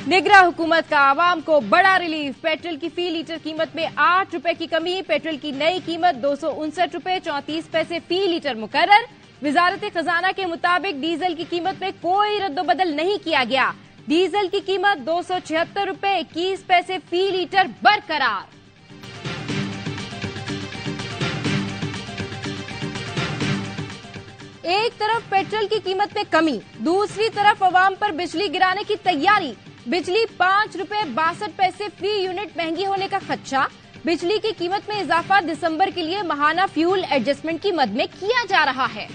निगरान हुकूमत का आवाम को बड़ा रिलीफ। पेट्रोल की फी लीटर कीमत में 8 रुपए की कमी। पेट्रोल की नई कीमत 259 रुपए 34 पैसे फी लीटर मुकर्रर। वजारत खजाना के मुताबिक डीजल की कीमत में कोई रद्दोबदल नहीं किया गया। डीजल की कीमत 276 रुपए 21 पैसे फी लीटर बरकरार। एक तरफ पेट्रोल की कीमत में कमी, दूसरी तरफ अवाम पर बिजली गिराने की तैयारी। बिजली 5 रुपए 62 पैसे फी यूनिट महंगी होने का खदशा। बिजली की कीमत में इजाफा दिसंबर के लिए माहाना फ्यूल एडजस्टमेंट की मद में किया जा रहा है।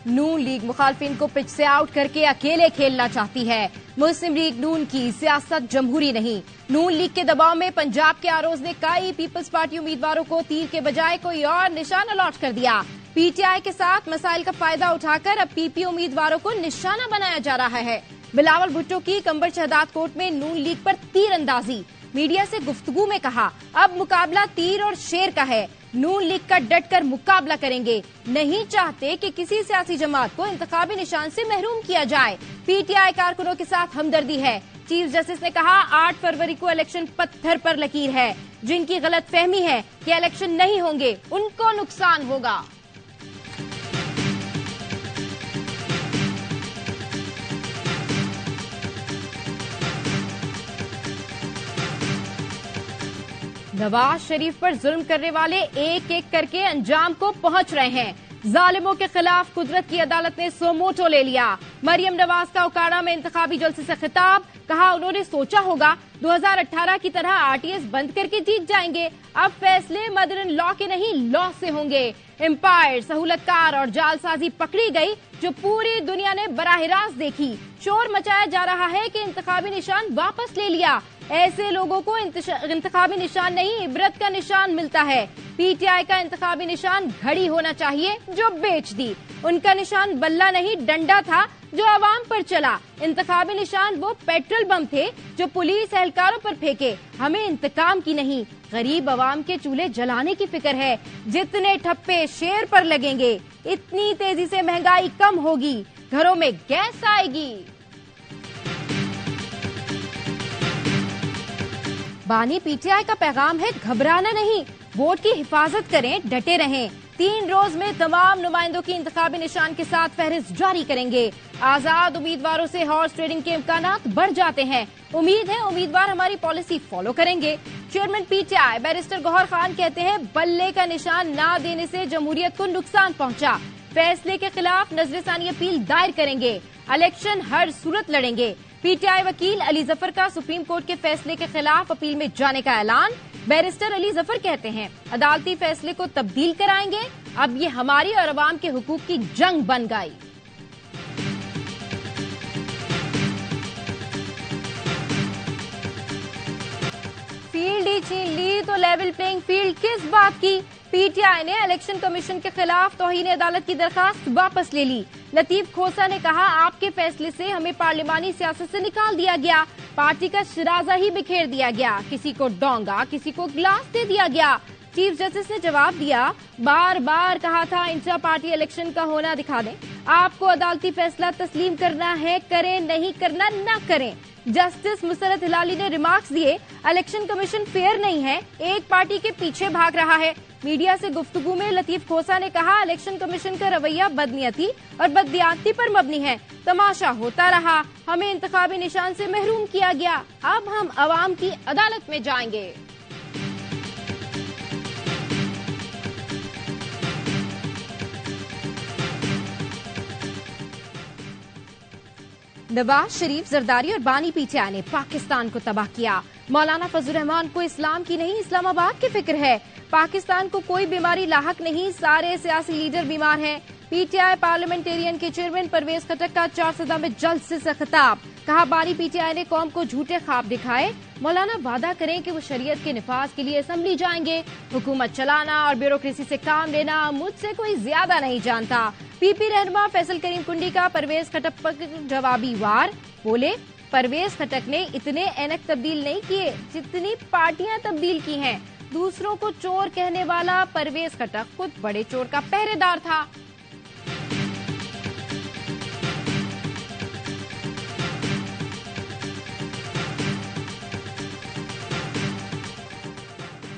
नून लीग मुखालफिन को पिच से आउट करके अकेले खेलना चाहती है। मुस्लिम लीग नून की सियासत जमहूरी नहीं। नून लीग के दबाव में पंजाब के आरोज ने कई पीपल्स पार्टी उम्मीदवारों को तीर के बजाय कोई और निशाना अलॉट कर दिया। पीटीआई के साथ मसाइल का फायदा उठाकर अब पीपी उम्मीदवारों को निशाना बनाया जा रहा है। बिलावल भुट्टो की कंबर शहदाद कोर्ट में नून लीग पर तीर अंदाजी। मीडिया से गुफ्तगू में कहा, अब मुकाबला तीर और शेर का है। नून लीग का डट कर मुकाबला करेंगे। नहीं चाहते कि किसी सियासी जमात को इंतखाबी निशान से महरूम किया जाए। पीटीआई कारकुनों के साथ हमदर्दी है। चीफ जस्टिस ने कहा, 8 फरवरी को इलेक्शन पत्थर पर लकीर है। जिनकी गलत फहमी है कि इलेक्शन नहीं होंगे, उनको नुकसान होगा। नवाज शरीफ पर जुल्म करने वाले एक एक करके अंजाम को पहुंच रहे हैं। जालिमों के खिलाफ कुदरत की अदालत ने सोमोटो ले लिया। मरियम नवाज का उकाड़ा में इंतखाबी जलसे से खिताब। कहा, उन्होंने सोचा होगा 2018 की तरह आरटीएस बंद करके जीत जाएंगे। अब फैसले मदर इन लॉ के नहीं, लॉ से होंगे। एम्पायर, सहूलतकार और जालसाजी पकड़ी गई जो पूरी दुनिया ने बराह रास्त देखी। शोर मचाया जा रहा है कि इंतखाबी निशान वापस ले लिया। ऐसे लोगों को इंतखाबी निशान नहीं, इबरत का निशान मिलता है। पीटीआई का इंतखाबी निशान घड़ी होना चाहिए जो बेच दी। उनका निशान बल्ला नहीं, डंडा था जो आवाम पर चला। इंतखाबी निशान वो पेट्रोल बम थे जो पुलिस एहलकारों पर फेंके। हमें इंतकाम की नहीं, गरीब आवाम के चूल्हे जलाने की फिक्र है। जितने ठप्पे शेर पर लगेंगे, इतनी तेजी से महंगाई कम होगी, घरों में गैस आएगी। बानी पीटीआई का पैगाम है, घबराना नहीं, वोट की हिफाजत करें, डटे रहें। 3 रोज में तमाम नुमाइंदों की इंतखाबी निशान के साथ फहरिस्त जारी करेंगे। आजाद उम्मीदवारों से हॉर्स ट्रेडिंग के इम्कानात बढ़ जाते हैं। उम्मीद है उम्मीदवार हमारी पॉलिसी फॉलो करेंगे। Chairman PTI barrister Gohar Khan कहते हैं, बल्ले का निशान ना देने से जमहूरियत को नुकसान पहुंचा। फैसले के खिलाफ नजरसानी अपील दायर करेंगे। इलेक्शन हर सूरत लड़ेंगे। पीटीआई वकील अली जफर का सुप्रीम कोर्ट के फैसले के खिलाफ अपील में जाने का ऐलान। बैरिस्टर अली जफर कहते हैं, अदालती फैसले को तब्दील कराएंगे। अब ये हमारी और अवाम के हुकूक की जंग बन गई। फील्ड ही छीन ली तो लेवल प्लेइंग फील्ड किस बात की। पीटीआई ने इलेक्शन कमीशन के खिलाफ तौहीन अदालत की दरखास्त वापस ले ली। लतीफ खोसा ने कहा, आपके फैसले से हमें पार्लिमानी सियासत से निकाल दिया गया। पार्टी का शिराजा ही बिखेर दिया गया। किसी को डोंगा, किसी को गिलास दे दिया गया। चीफ जस्टिस ने जवाब दिया, बार बार कहा था इंट्रा पार्टी इलेक्शन का होना दिखा दें। आपको अदालती फैसला तस्लीम करना है, करें, नहीं करना न करें। जस्टिस मुसरत हिलाली ने रिमार्क्स दिए, इलेक्शन कमीशन फेयर नहीं है, एक पार्टी के पीछे भाग रहा है। मीडिया से गुफ्तगू में लतीफ खोसा ने कहा, इलेक्शन कमीशन का रवैया बदनीयती और बददियानती पर मबनी है। तमाशा होता रहा, हमें इंतखाबी निशान से महरूम किया गया। अब हम अवाम की अदालत में जाएंगे। नवाज शरीफ, जरदारी और बानी पीटीआई ने पाकिस्तान को तबाह किया। मौलाना फजल रहमान को इस्लाम की नहीं, इस्लामाबाद की फिक्र है। पाकिस्तान को कोई बीमारी लाहक नहीं, सारे सियासी लीडर बीमार हैं। पीटीआई पार्लियामेंटेरियन के चेयरमैन परवेज खटक का 4 सदा में जल्द से खिताब। कहा, बानी पीटीआई ने कौम को झूठे ख्वाब दिखाए। मौलाना वादा करें कि वो शरीयत के निफाज के लिए असेंबली जाएंगे। हुकूमत चलाना और ब्यूरोक्रेसी से काम लेना मुझसे कोई ज्यादा नहीं जानता। पीपी रहनुमा फैसल करीम कुंडी का परवेज खटक पर जवाबी वार। बोले, परवेज खटक ने इतने एनक तब्दील नहीं किए जितनी पार्टियां तब्दील की हैं। दूसरों को चोर कहने वाला परवेज खटक खुद बड़े चोर का पहरेदार था।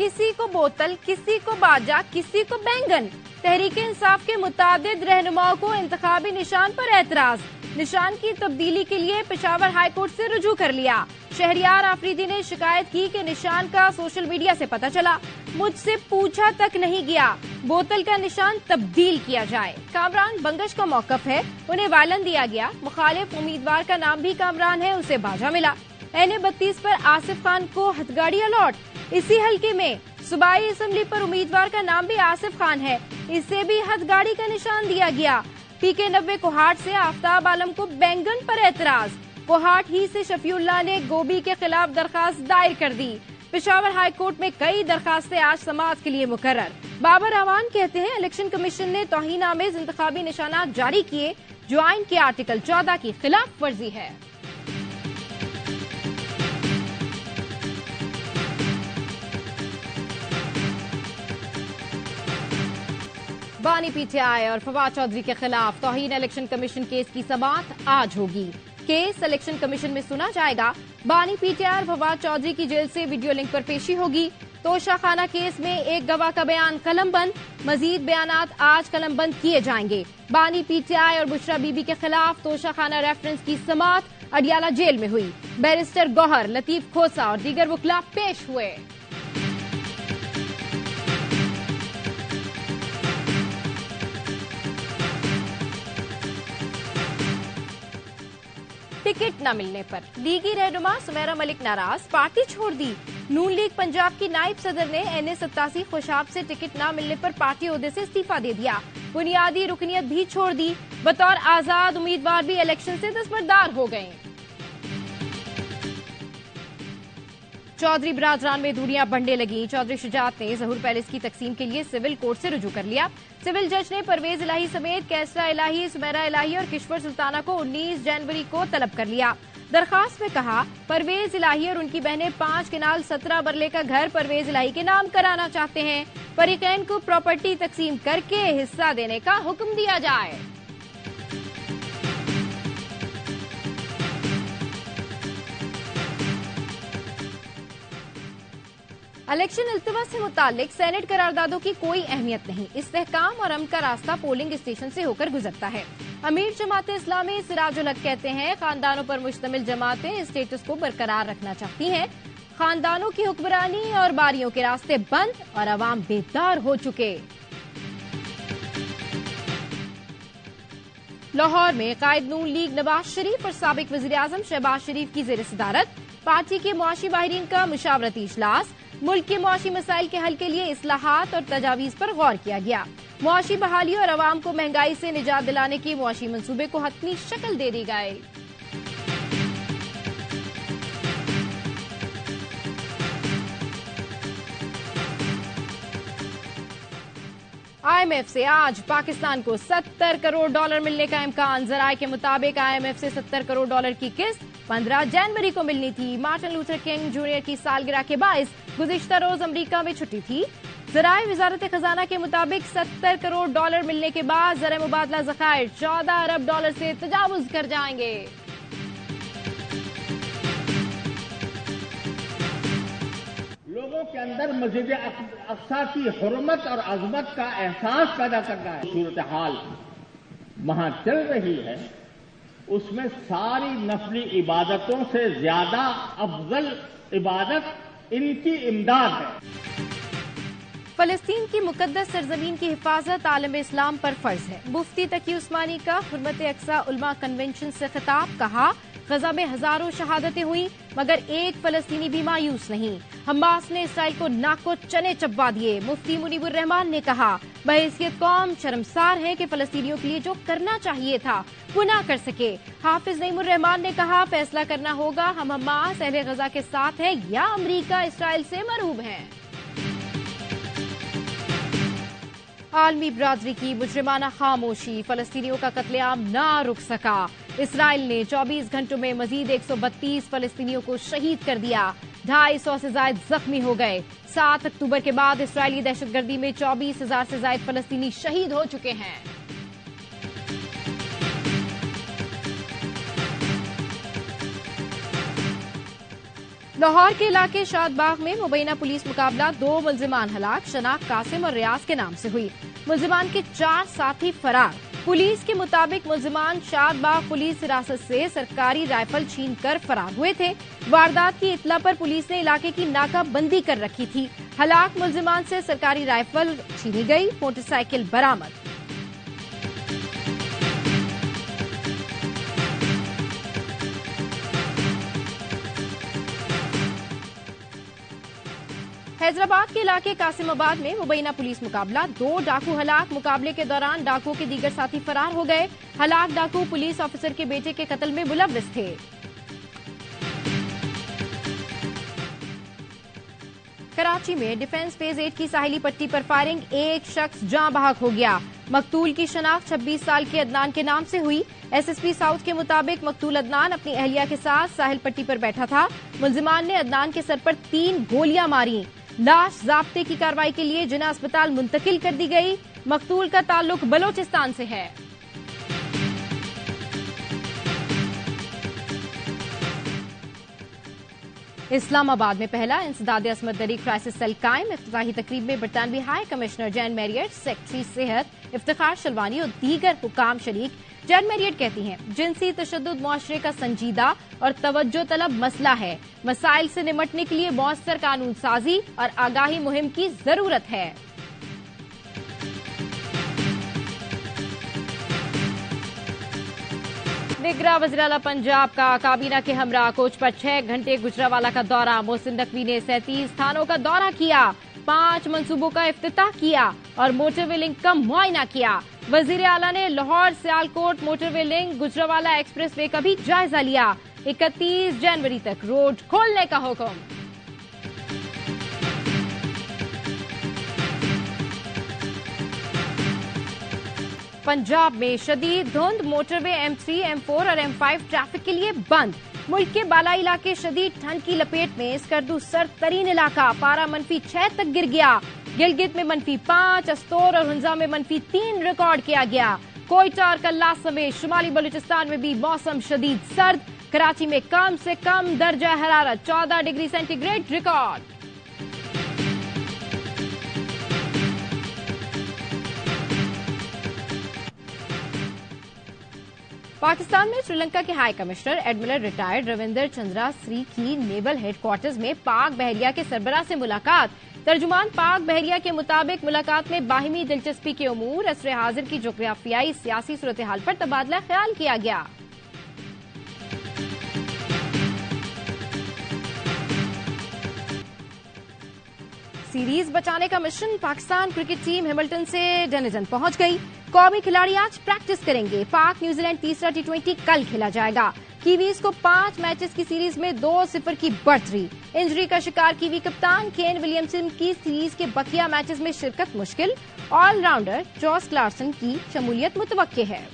किसी को बोतल, किसी को बाजा, किसी को बैंगन। तहरीक-ए-इंसाफ के मुतादिद रहनुमाओं को इंतखाबी निशान पर एतराज। निशान की तब्दीली के लिए पेशावर हाई कोर्ट से रुजू कर लिया। शहरियार आफरीदी ने शिकायत की कि निशान का सोशल मीडिया से पता चला, मुझसे पूछा तक नहीं गया, बोतल का निशान तब्दील किया जाए। कामरान बंगश का मौकफ है, उन्हें वायलन दिया गया। मुखालिफ उम्मीदवार का नाम भी कामरान है, उसे बाजा मिला। NA-32 पर आसिफ खान को हथगाड़ी अलॉट। इसी हल्के में सूबाई असेंबली पर उम्मीदवार का नाम भी आसिफ खान है, इसे भी हथगाड़ी का निशान दिया गया। PK-90 कोहाट से आफ्ताब आलम को बैंगन पर एतराज। कोहाट ही से शफीउल्लाह ने गोभी के खिलाफ दरखास्त दायर कर दी। पेशावर हाई कोर्ट में कई दरखास्तें आज समाअत के लिए मुकर्रर। बाबर अवान कहते हैं इलेक्शन कमीशन ने तौहीन आमेज इंतखाबी निशानात जारी किए, जो आइन के आर्टिकल 14 की खिलाफ वर्जी है। बानी PTI और फवाद चौधरी के खिलाफ तौहीन इलेक्शन कमीशन केस की समाअत आज होगी। केस इलेक्शन कमीशन में सुना जाएगा। बानी PTI और फवाद चौधरी की जेल से वीडियो लिंक पर पेशी होगी। तोशाखाना केस में एक गवाह का बयान कलमबंद, मजीद बयानात आज कलमबंद किए जाएंगे। बानी PTI और बुशरा बीबी के खिलाफ तोशाखाना रेफरेंस की समाअत अडियाला जेल में हुई। बैरिस्टर गौहर, लतीफ खोसा और दीगर वकला पेश हुए। टिकट न मिलने पर लीगी रहनुमा सुमेरा मलिक नाराज, पार्टी छोड़ दी। नून लीग पंजाब की नायब सदर ने NA-87 खुशाब से टिकट न मिलने पर पार्टी ओहदे से इस्तीफा दे दिया। बुनियादी रुकनियत भी छोड़ दी। बतौर आजाद उम्मीदवार भी इलेक्शन से दस्तबरदार हो गए। चौधरी बरादरान में दूरियां बढ़ने लगी। चौधरी शुजात ने ज़हूर पैलेस की तकसीम के लिए सिविल कोर्ट से रुजू कर लिया। सिविल जज ने परवेज इलाही समेत कैसरा इलाही, सुमेरा इलाही और किश्वर सुल्ताना को 19 जनवरी को तलब कर लिया। दरखास्त में कहा परवेज इलाही और उनकी बहनें 5 केनाल 17 बरले का घर परवेज इलाही के नाम कराना चाहते हैं। फरीकैन को प्रॉपर्टी तकसीम करके हिस्सा देने का हुक्म दिया जाए। इलेक्शन इल्तिवा से मुतालिक सेनेट करारदादों की कोई अहमियत नहीं। इस्तेहकाम और अमन का रास्ता पोलिंग स्टेशन से होकर गुजरता है। अमीर जमाते इस्लामी सिराजुल हक कहते हैं खानदानों पर मुश्तमिल जमातें स्टेटस को बरकरार रखना चाहती हैं। खानदानों की हुक्मरानी और बारियों के रास्ते बंद और अवाम बेदार हो चुके। लाहौर में कायद नून लीग नवाज शरीफ और साबिक वजीर आजम शहबाज शरीफ की जेर सदारत पार्टी के मुआशी माहिरीन का मुशावरती इजलास। मुल्क के मुआशी मसाइल के हल के लिए इस्लाहात और तजावीज पर गौर किया गया। मुआशी बहाली और अवाम को महंगाई से निजात दिलाने की मुआशी मंसूबे को हतमी शक्ल दे दी गई। IMF से आज पाकिस्तान को $70 करोड़ मिलने का इम्कान। जराये के मुताबिक IMF से $70 करोड़ की किस्त 15 जनवरी को मिलनी थी। मार्टिन लूथर किंग जूनियर की सालगिरह के बाइस गुज़िश्ता रोज अमरीका में छुट्टी थी। जराये वजारत खजाना के मुताबिक $70 करोड़ मिलने के बाद ज़र मुबादला ज़खायर $14 अरब से तजावुज कर जाएंगे। लोगों के अंदर मस्जिद अक्सा की हुर्मत और अजमत का एहसास पैदा करना है। सूरत हाल वहां चल रही है, उसमें सारी नफली इबादतों से ज्यादा अफजल इबादत इनकी इमदाद है। फलस्तीन की मुकद्दस सरजमीन की हिफाजत आलम इस्लाम पर फर्ज है। मुफ्ती तकी उस्मानी का हुर्मत अक्सा उलमा कन्वेंशन से खिताब। कहा गजा में हजारों शहादतें हुई मगर एक फलस्तीनी भी मायूस नहीं। हमास ने इसराइल को नाको चने चबा दिए। मुफ्ती मुनीबुर रहमान ने कहा बहैसियत कौम शर्मसार है कि फलस्तीनियों के लिए जो करना चाहिए था वो ना कर सके। हाफिज नईमुर रहमान ने कहा फैसला करना होगा, हम हमास अहले गजा के साथ हैं या अमरीका इसराइल से मरूब हैं। आलमी बरादरी की मुजरिमाना खामोशी। फलस्तीनियों का कत्लेआम ना रुक सका। इसराइल ने 24 घंटों में मजीद 132 फलस्तीनियों को शहीद कर दिया। 250 से ज्यादा जख्मी हो गए। 7 अक्टूबर के बाद इसराइली दहशतगर्दी में 24,000 से ज्यादा फलस्तीनी शहीद हो चुके हैं। लाहौर के इलाके शादबाग में मुबैना पुलिस मुकाबला 2 मुलजिमान हलाक शनाख्त कासिम और रियाज के नाम से हुई। मुलजिमान के 4 साथी फरार। पुलिस के मुताबिक मुलजिमान शादबाग पुलिस हिरासत से सरकारी राइफल छीनकर फरार हुए थे। वारदात की इत्तला पर पुलिस ने इलाके की नाकाबंदी कर रखी थी। हलाक मुलजिमान से सरकारी राइफल छीनी गई, मोटरसाइकिल बरामद। हैदराबाद के इलाके कासिमाबाद में मुबैना पुलिस मुकाबला 2 डाकू हलाक। मुकाबले के दौरान डाकुओं के दीगर साथी फरार हो गए। हलाक डाकू पुलिस ऑफिसर के बेटे के कत्ल में मुलव्विस थे। कराची में डिफेंस फेज 8 की साहिली पट्टी पर फायरिंग, एक शख्स जाँ बहक हो गया। मकतूल की शनाख्त 26 साल के अदनान के नाम से हुई। एसएसपी साउथ के मुताबिक मकतूल अदनान अपनी अहलिया के साथ साहिल पट्टी पर बैठा था। मुलजिमान ने अदनान के सर पर 3 गोलियां मारी। लाश ज़ाब्ते की कार्रवाई के लिए जिना अस्पताल मुंतकिल कर दी गई। मकतूल का ताल्लुक बलोचिस्तान से है। इस्लामाबाद में पहला इंसदाद असमत दरी क्राइसिस सेल कायम। इफ्तिताही तकरीब में बरतानवी high commissioner Jane Marriott, secretary सेहत इफ्तिखार शलवानी और दीगर हुकाम शरीक। जैन मैरियट कहती हैं, जिनसी तशद्दुद मुआशरे का संजीदा और तवज्जो तलब मसला है। मसाइल से निमटने के लिए मौसर कानून साजी और आगाही मुहिम की जरूरत है। निगरां वज़ीर-ए-आला पंजाब का काबीना के हमरा कोच पर 6 घंटे गुजरावाला का दौरा। मोहसिन नकवी ने 37 थानों का दौरा किया, 5 मंसूबों का इफ्तिताह किया और मोटरवे लिंक का मुआयना किया। वज़ीर-ए-आला ने Lahore Sialkot motorway link Gujranwala express way का भी जायजा लिया। 31 जनवरी तक रोड खोलने का हुक्म। पंजाब में शदीद धुंध, मोटरवे M3, M4 और M5 ट्रैफिक के लिए बंद। मुल्क के बालाई इलाके शदीद ठंड की लपेट में। स्कर्दू सर्दतरीन इलाका, पारा -6 तक गिर गया। गिलगित में -5, अस्तोर और हुंजा में -3 रिकॉर्ड किया गया। कोयटा और कल्लास समेत शुमाली बलूचिस्तान में भी मौसम शदीद सर्द। कराची में कम से कम दर्जा हरारत 14 डिग्री सेंटीग्रेड रिकॉर्ड। पाकिस्तान में श्रीलंका के high commissioner admiral retired Ravinder Chandra Shri की नेवल हेडक्वार्टर्स में पाक बहरिया के सरबराह से मुलाकात। तर्जुमान पाक बहरिया के मुताबिक मुलाकात में बाहिमी दिलचस्पी के उमूर, असरे हाजिर की जोग्राफियाई सियासी सूरत हाल पर तबादला ख्याल किया गया। सीरीज बचाने का mission, Pakistan cricket team Hamilton से डेनिजन पहुंच गई। कौमी खिलाड़ी आज प्रैक्टिस करेंगे। पाक न्यूजीलैंड तीसरा T20 कल खेला जाएगा। कीवीज को 5 मैचेस की सीरीज में 2-0 की बढ़तरी। इंजरी का शिकार कीवी कप्तान केन विलियमसन की सीरीज के बकिया मैचेस में शिरकत मुश्किल। ऑलराउंडर जॉस क्लार्सन की शमूलियत मुतवक्के है।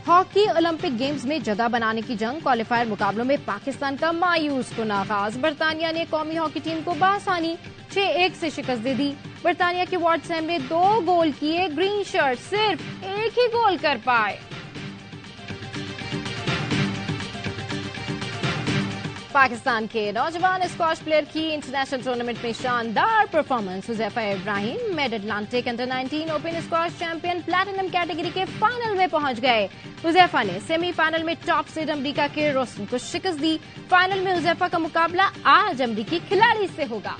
हॉकी ओलंपिक गेम्स में जगह बनाने की जंग, क्वालिफायर मुकाबलों में पाकिस्तान का मायूस कुन आगाज। बरतानिया ने कौमी हॉकी टीम को बासानी 6-1 से शिकस्त दे दी। बरतानिया के वॉटसैम ने 2 गोल किए, ग्रीन शर्ट सिर्फ 1 ही गोल कर पाए। पाकिस्तान के नौजवान स्क्वॉश प्लेयर की इंटरनेशनल टूर्नामेंट में शानदार performance. Huzaifa Ibrahim mid Atlantic under 19 open squash champion platinum category के फाइनल में पहुंच गए। हुज़ैफा ने सेमीफाइनल में टॉप सीड अमेरिका के रोस्टन को शिकस्त दी। फाइनल में हुज़ैफा का मुकाबला आज अमेरिकी खिलाड़ी से होगा।